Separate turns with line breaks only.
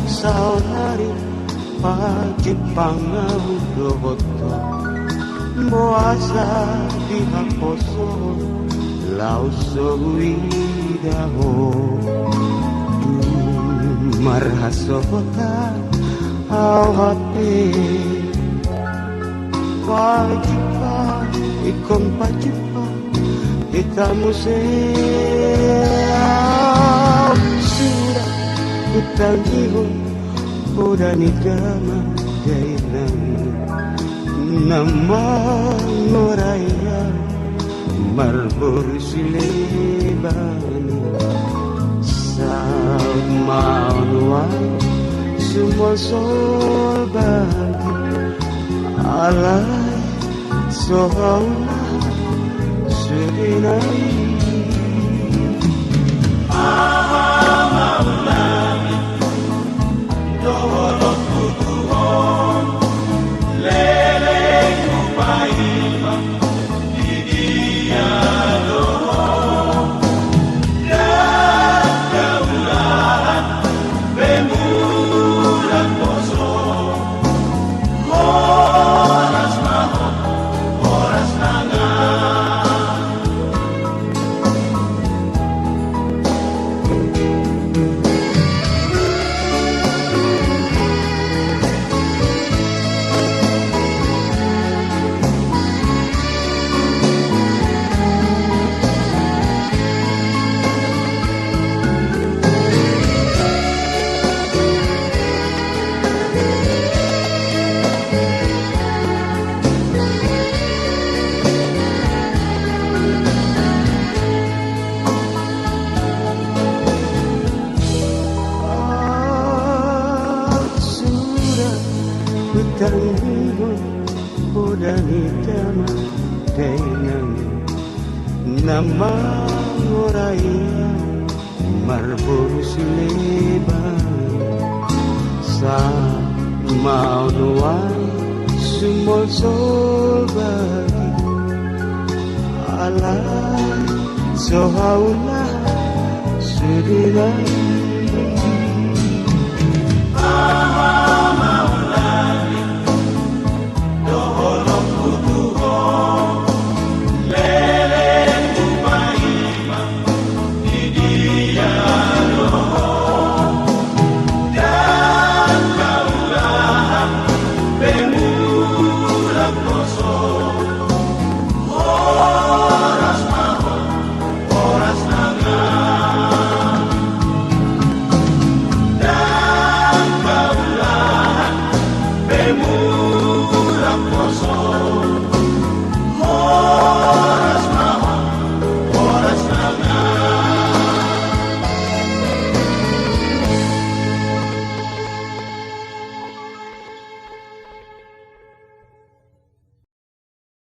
saonari pagi pangabudoto moasa dihaposo lauso widaho marhasota awate pagi ikon pacipa kita museo sudah utangiho udah nikama dainan nama noraya marbor silebani saud maunwai semua sobagi alai sohauna surinai Tangiho udah nikama dengan nama oraya marbor sileban sa maunuan sumol sobagi alai sohaula sudirai